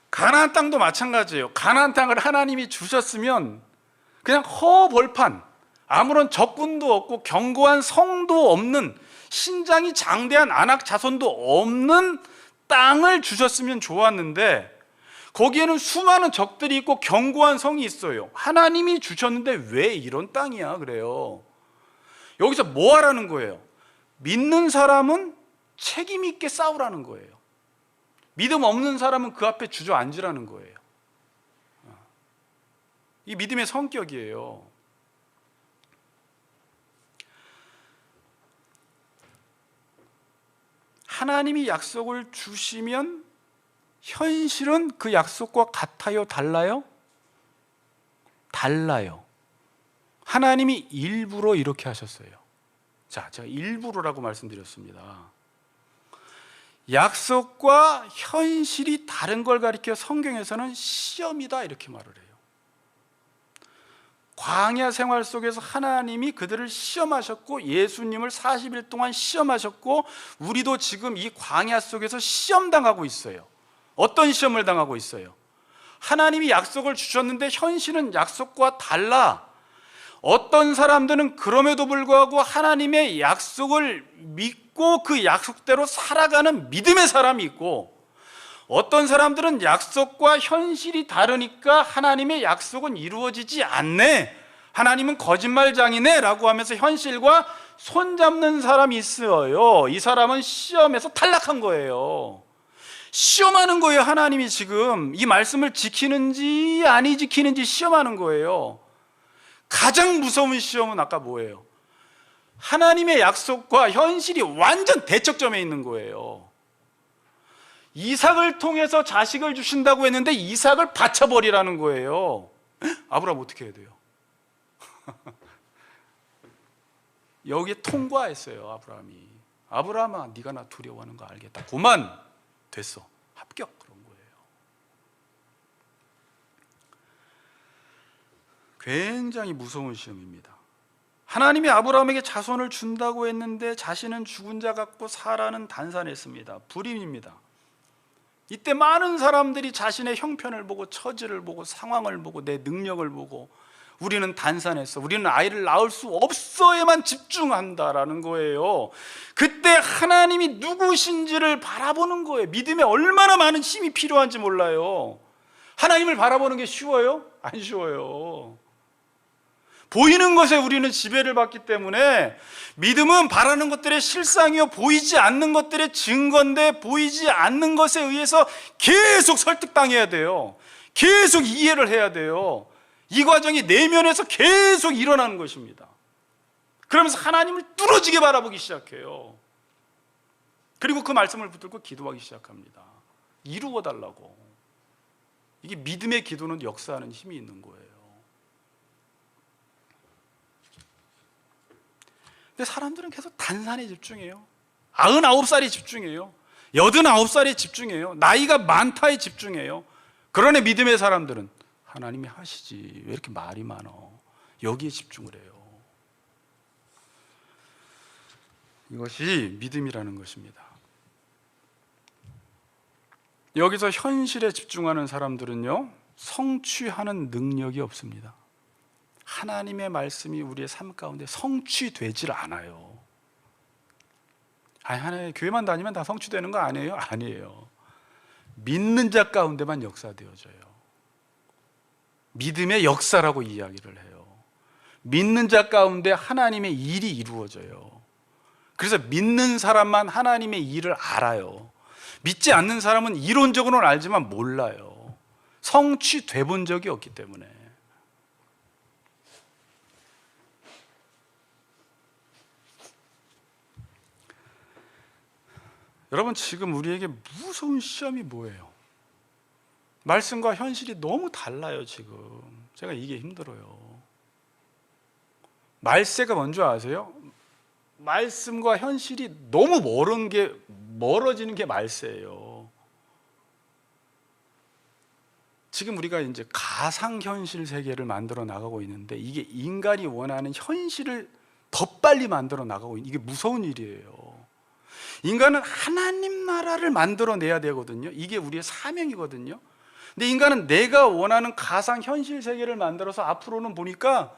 가나안 땅도 마찬가지예요. 가나안 땅을 하나님이 주셨으면 그냥 허벌판, 아무런 적군도 없고 견고한 성도 없는, 신장이 장대한 안악 자손도 없는 땅을 주셨으면 좋았는데, 거기에는 수많은 적들이 있고 견고한 성이 있어요. 하나님이 주셨는데 왜 이런 땅이야 그래요. 여기서 뭐 하라는 거예요? 믿는 사람은 책임 있게 싸우라는 거예요. 믿음 없는 사람은 그 앞에 주저앉으라는 거예요. 이 믿음의 성격이에요. 하나님이 약속을 주시면 현실은 그 약속과 같아요? 달라요? 달라요. 하나님이 일부러 이렇게 하셨어요. 자, 제가 일부러라고 말씀드렸습니다. 약속과 현실이 다른 걸 가리켜 성경에서는 시험이다 이렇게 말을 해요. 광야 생활 속에서 하나님이 그들을 시험하셨고, 예수님을 40일 동안 시험하셨고, 우리도 지금 이 광야 속에서 시험당하고 있어요. 어떤 시험을 당하고 있어요? 하나님이 약속을 주셨는데 현실은 약속과 달라. 어떤 사람들은 그럼에도 불구하고 하나님의 약속을 믿고 그 약속대로 살아가는 믿음의 사람이 있고, 어떤 사람들은 약속과 현실이 다르니까 하나님의 약속은 이루어지지 않네, 하나님은 거짓말장이네 라고 하면서 현실과 손잡는 사람이 있어요. 이 사람은 시험에서 탈락한 거예요. 시험하는 거예요. 하나님이 지금 이 말씀을 지키는지 아니 지키는지 시험하는 거예요. 가장 무서운 시험은 아까 뭐예요? 하나님의 약속과 현실이 완전 대척점에 있는 거예요. 이삭을 통해서 자식을 주신다고 했는데 이삭을 바쳐버리라는 거예요. 아브라함 어떻게 해야 돼요? 여기에 통과했어요. 아브라함아 네가 나 두려워하는 거 알겠다. 그만 됐어. 합격. 그런 거예요. 굉장히 무서운 시험입니다. 하나님이 아브라함에게 자손을 준다고 했는데 자신은 죽은 자 같고 사라는 단산했습니다. 불임입니다. 이때 많은 사람들이 자신의 형편을 보고, 처지를 보고, 상황을 보고, 내 능력을 보고, 우리는 단산했어, 우리는 아이를 낳을 수 없어에만 집중한다라는 거예요. 그때 하나님이 누구신지를 바라보는 거예요. 믿음에 얼마나 많은 힘이 필요한지 몰라요. 하나님을 바라보는 게 쉬워요? 안 쉬워요. 보이는 것에 우리는 지배를 받기 때문에 믿음은 바라는 것들의 실상이요, 보이지 않는 것들의 증거인데, 보이지 않는 것에 의해서 계속 설득당해야 돼요. 계속 이해를 해야 돼요. 이 과정이 내면에서 계속 일어나는 것입니다. 그러면서 하나님을 뚫어지게 바라보기 시작해요. 그리고 그 말씀을 붙들고 기도하기 시작합니다. 이루어 달라고. 이게 믿음의 기도는 역사하는 힘이 있는 거예요. 근데 사람들은 계속 단산에 집중해요. 99살에 집중해요. 89살에 집중해요. 나이가 많다에 집중해요. 그러나 믿음의 사람들은 하나님이 하시지 왜 이렇게 말이 많어, 여기에 집중을 해요. 이것이 믿음이라는 것입니다. 여기서 현실에 집중하는 사람들은요, 성취하는 능력이 없습니다. 하나님의 말씀이 우리의 삶 가운데 성취되질 않아요. 하나님 교회만 다니면 다 성취되는 거 아니에요? 아니에요. 믿는 자 가운데만 역사되어져요. 믿음의 역사라고 이야기를 해요. 믿는 자 가운데 하나님의 일이 이루어져요. 그래서 믿는 사람만 하나님의 일을 알아요. 믿지 않는 사람은 이론적으로는 알지만 몰라요. 성취돼 본 적이 없기 때문에. 여러분, 지금 우리에게 무서운 시험이 뭐예요? 말씀과 현실이 너무 달라요. 지금 제가 이게 힘들어요. 말세가 뭔지 아세요? 말씀과 현실이 너무 멀어지는 게 말세예요. 지금 우리가 이제 가상현실 세계를 만들어 나가고 있는데, 이게 인간이 원하는 현실을 더 빨리 만들어 나가고 있는, 이게 무서운 일이에요. 인간은 하나님 나라를 만들어내야 되거든요. 이게 우리의 사명이거든요. 근데 인간은 내가 원하는 가상 현실 세계를 만들어서 앞으로는 보니까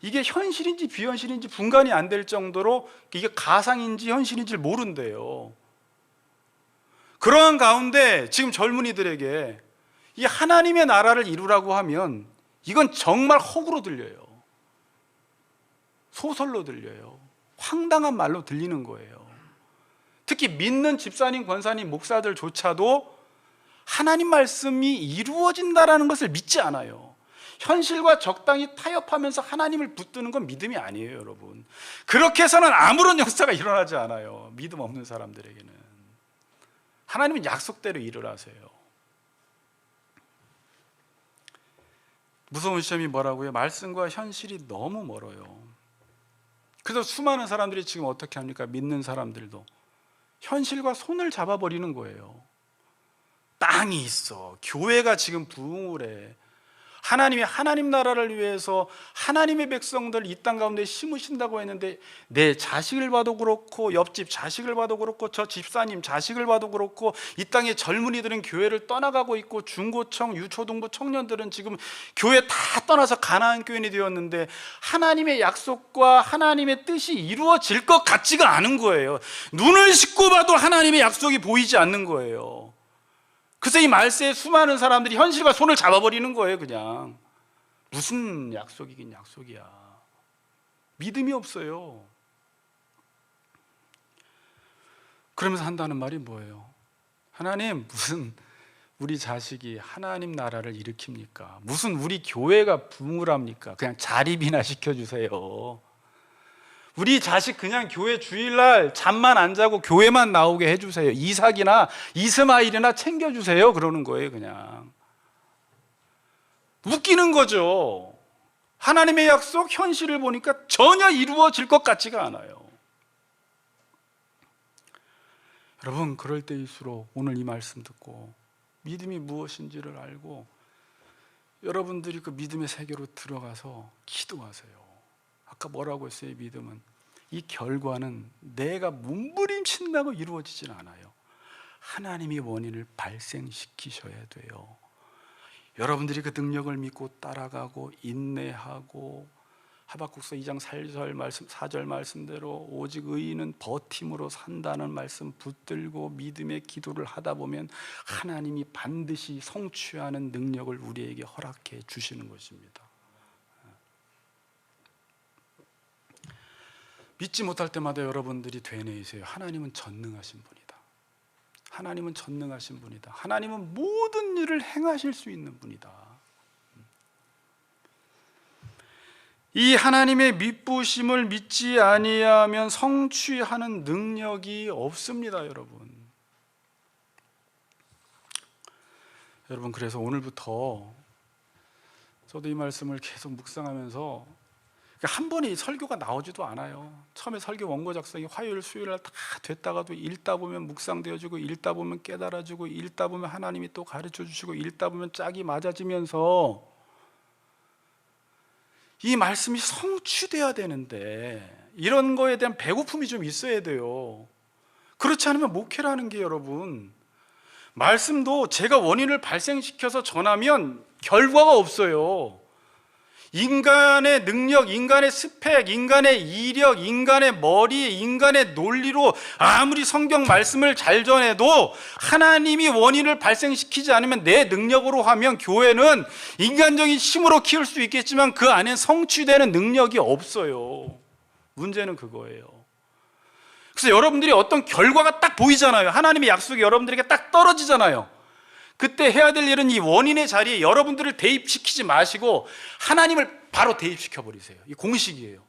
이게 현실인지 비현실인지 분간이 안 될 정도로 이게 가상인지 현실인지를 모른대요. 그러한 가운데 지금 젊은이들에게 이 하나님의 나라를 이루라고 하면 이건 정말 허구로 들려요. 소설로 들려요. 황당한 말로 들리는 거예요. 특히 믿는 집사님, 권사님, 목사들조차도 하나님 말씀이 이루어진다라는 것을 믿지 않아요. 현실과 적당히 타협하면서 하나님을 붙드는 건 믿음이 아니에요, 여러분. 그렇게 해서는 아무런 역사가 일어나지 않아요. 믿음 없는 사람들에게는. 하나님은 약속대로 일을 하세요. 무서운 시험이 뭐라고요? 말씀과 현실이 너무 멀어요. 그래서 수많은 사람들이 지금 어떻게 합니까? 믿는 사람들도 현실과 손을 잡아버리는 거예요. 땅이 있어, 교회가 지금 부흥을 해, 하나님이 하나님 나라를 위해서 하나님의 백성들 이 땅 가운데 심으신다고 했는데 내 자식을 봐도 그렇고 옆집 자식을 봐도 그렇고 저 집사님 자식을 봐도 그렇고 이 땅의 젊은이들은 교회를 떠나가고 있고 중고청, 유초등부 청년들은 지금 교회 다 떠나서 가나안 교인이 되었는데 하나님의 약속과 하나님의 뜻이 이루어질 것 같지가 않은 거예요. 눈을 씻고 봐도 하나님의 약속이 보이지 않는 거예요. 그래서 이 말세에 수많은 사람들이 현실과 손을 잡아버리는 거예요. 그냥 무슨 약속이긴 약속이야. 믿음이 없어요. 그러면서 한다는 말이 뭐예요? 하나님, 무슨 우리 자식이 하나님 나라를 일으킵니까? 무슨 우리 교회가 부흥을 합니까? 그냥 자립이나 시켜주세요. 우리 자식 그냥 교회 주일날 잠만 안 자고 교회만 나오게 해주세요. 이삭이나 이스마일이나 챙겨주세요. 그러는 거예요. 그냥 웃기는 거죠. 하나님의 약속, 현실을 보니까 전혀 이루어질 것 같지가 않아요. 여러분, 그럴 때일수록 오늘 이 말씀 듣고 믿음이 무엇인지를 알고 여러분들이 그 믿음의 세계로 들어가서 기도하세요. 아까 뭐라고 했어요? 믿음은 이 결과는 내가 몸부림친다고 이루어지진 않아요. 하나님이 원인을 발생시키셔야 돼요. 여러분들이 그 능력을 믿고 따라가고 인내하고 하박국서 2장 4절 말씀대로 오직 의인은 버팀으로 산다는 말씀 붙들고 믿음의 기도를 하다 보면 하나님이 반드시 성취하는 능력을 우리에게 허락해 주시는 것입니다. 믿지 못할 때마다 여러분들이 되뇌이세요. 하나님은 전능하신 분이다. 하나님은 전능하신 분이다. 하나님은 모든 일을 행하실 수 있는 분이다. 이 하나님의 미쁘심을 믿지 아니하면 성취하는 능력이 없습니다, 여러분. 여러분, 그래서 오늘부터 저도 이 말씀을 계속 묵상하면서 한 번에 설교가 나오지도 않아요. 처음에 설교 원고 작성이 화요일, 수요일 날 다 됐다가도 읽다 보면 묵상되어지고 읽다 보면 깨달아지고 읽다 보면 하나님이 또 가르쳐 주시고 읽다 보면 짝이 맞아지면서 이 말씀이 성취돼야 되는데 이런 거에 대한 배고픔이 좀 있어야 돼요. 그렇지 않으면 목회라는 게 여러분, 말씀도 제가 원인을 발생시켜서 전하면 결과가 없어요. 인간의 능력, 인간의 스펙, 인간의 이력, 인간의 머리, 인간의 논리로 아무리 성경 말씀을 잘 전해도 하나님이 원인을 발생시키지 않으면 내 능력으로 하면 교회는 인간적인 힘으로 키울 수 있겠지만 그 안에 성취되는 능력이 없어요. 문제는 그거예요. 그래서 여러분들이 어떤 결과가 딱 보이잖아요. 하나님의 약속이 여러분들에게 딱 떨어지잖아요. 그때 해야 될 일은 이 원인의 자리에 여러분들을 대입시키지 마시고 하나님을 바로 대입시켜 버리세요. 이 공식이에요.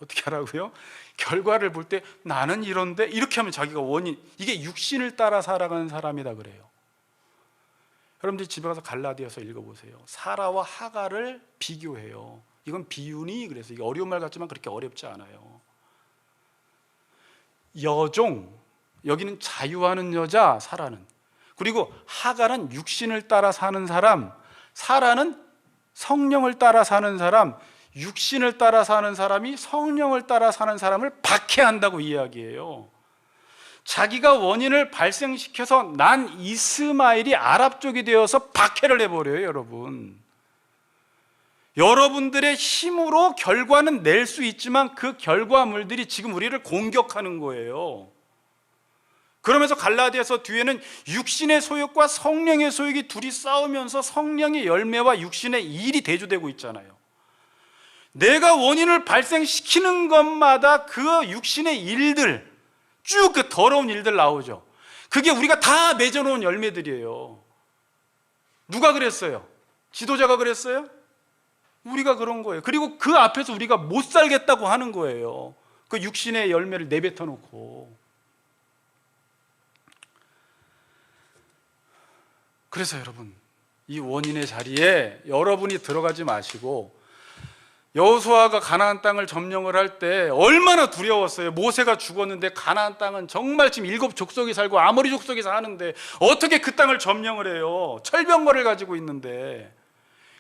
어떻게 하라고요? 결과를 볼 때 나는 이런데 이렇게 하면 자기가 원인, 이게 육신을 따라 살아가는 사람이다 그래요. 여러분들이 집에 가서 갈라디아서 읽어보세요. 사라와 하갈을 비교해요. 이건 비유니 그래서 이게 어려운 말 같지만 그렇게 어렵지 않아요. 여종, 여기는 자유하는 여자, 사라는. 그리고 하갈은 육신을 따라 사는 사람, 사라는 성령을 따라 사는 사람. 육신을 따라 사는 사람이 성령을 따라 사는 사람을 박해한다고 이야기해요. 자기가 원인을 발생시켜서 난 이스마엘이 아랍 쪽이 되어서 박해를 해버려요. 여러분들의 힘으로 결과는 낼 수 있지만 그 결과물들이 지금 우리를 공격하는 거예요. 그러면서 갈라디아서 뒤에는 육신의 소욕과 성령의 소욕이 둘이 싸우면서 성령의 열매와 육신의 일이 대조되고 있잖아요. 내가 원인을 발생시키는 것마다 그 육신의 일들, 쭉 그 더러운 일들 나오죠. 그게 우리가 다 맺어놓은 열매들이에요. 누가 그랬어요? 지도자가 그랬어요? 우리가 그런 거예요. 그리고 그 앞에서 우리가 못 살겠다고 하는 거예요. 그 육신의 열매를 내뱉어 놓고. 그래서 여러분, 이 원인의 자리에 여러분이 들어가지 마시고, 여호수아가 가나안 땅을 점령을 할 때 얼마나 두려웠어요. 모세가 죽었는데 가나안 땅은 정말 지금 7 족속이 살고 아모리 족속이 사는데 어떻게 그 땅을 점령을 해요? 철병거를 가지고 있는데.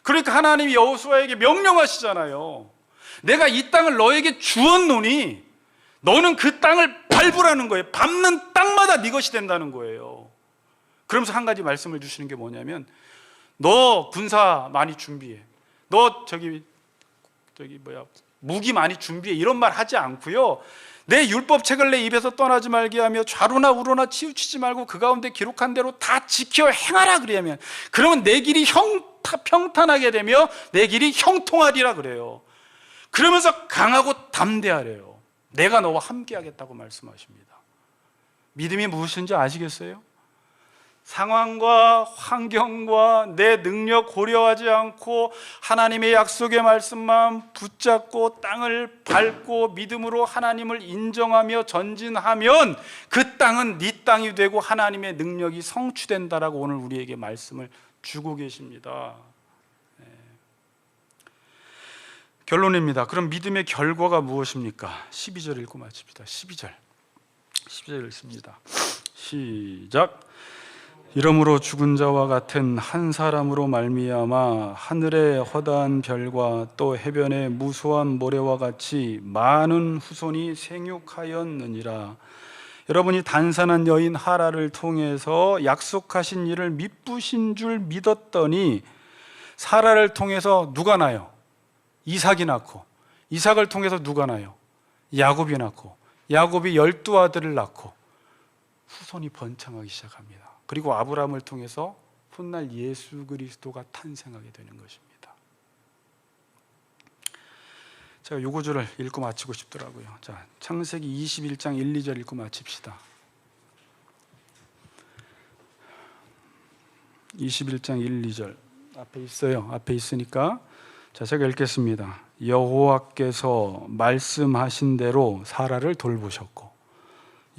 그러니까 하나님이 여호수아에게 명령하시잖아요. 내가 이 땅을 너에게 주었노니 너는 그 땅을 밟으라는 거예요. 밟는 땅마다 네 것이 된다는 거예요. 그러면서 한 가지 말씀을 주시는 게 뭐냐면, 너 군사 많이 준비해, 너 무기 많이 준비해, 이런 말 하지 않고요, 내 율법책을 내 입에서 떠나지 말게 하며 좌로나 우로나 치우치지 말고 그 가운데 기록한 대로 다 지켜 행하라 그러면, 그러면 내 길이 평탄하게 되며 내 길이 형통하리라 그래요. 그러면서 강하고 담대하래요. 내가 너와 함께 하겠다고 말씀하십니다. 믿음이 무엇인지 아시겠어요? 상황과 환경과 내 능력 고려하지 않고 하나님의 약속의 말씀만 붙잡고 땅을 밟고 믿음으로 하나님을 인정하며 전진하면 그 땅은 네 땅이 되고 하나님의 능력이 성취된다라고 오늘 우리에게 말씀을 주고 계십니다. 결론입니다. 그럼 믿음의 결과가 무엇입니까? 12절 읽고 마칩시다. 12절 읽습니다. 시작. 이러므로 죽은 자와 같은 한 사람으로 말미암아 하늘의 허다한 별과 또 해변의 무수한 모래와 같이 많은 후손이 생육하였느니라. 여러분이 단산한 여인 하라를 통해서 약속하신 일을 미쁘신 줄 믿었더니 사라를 통해서 누가 나요? 이삭이 낳고, 이삭을 통해서 누가 나요? 야곱이 낳고, 야곱이 12아들을 낳고 후손이 번창하기 시작합니다. 그리고 아브라함을 통해서 훗날 예수 그리스도가 탄생하게 되는 것입니다. 제가 요 구절을 읽고 마치고 싶더라고요. 자, 창세기 21장 1, 2절 읽고 마칩시다. 21장 1, 2절 앞에 있어요. 앞에 있으니까 자, 제가 읽겠습니다. 여호와께서 말씀하신 대로 사라를 돌보셨고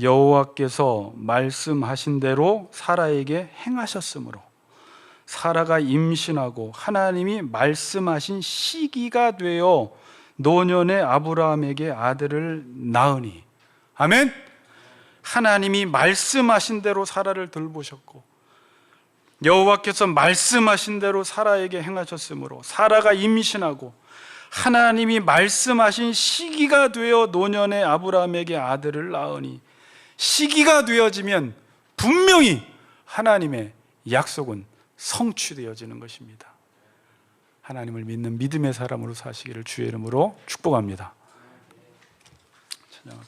여호와께서 말씀하신 대로 사라에게 행하셨으므로 사라가 임신하고 하나님이 말씀하신 시기가 되어 노년의 아브라함에게 아들을 낳으니. 아멘. 하나님이 말씀하신 대로 사라를 돌보셨고 여호와께서 말씀하신 대로 사라에게 행하셨으므로 사라가 임신하고 하나님이 말씀하신 시기가 되어 노년의 아브라함에게 아들을 낳으니. 시기가 되어지면 분명히 하나님의 약속은 성취되어지는 것입니다. 하나님을 믿는 믿음의 사람으로 사시기를 주의 이름으로 축복합니다.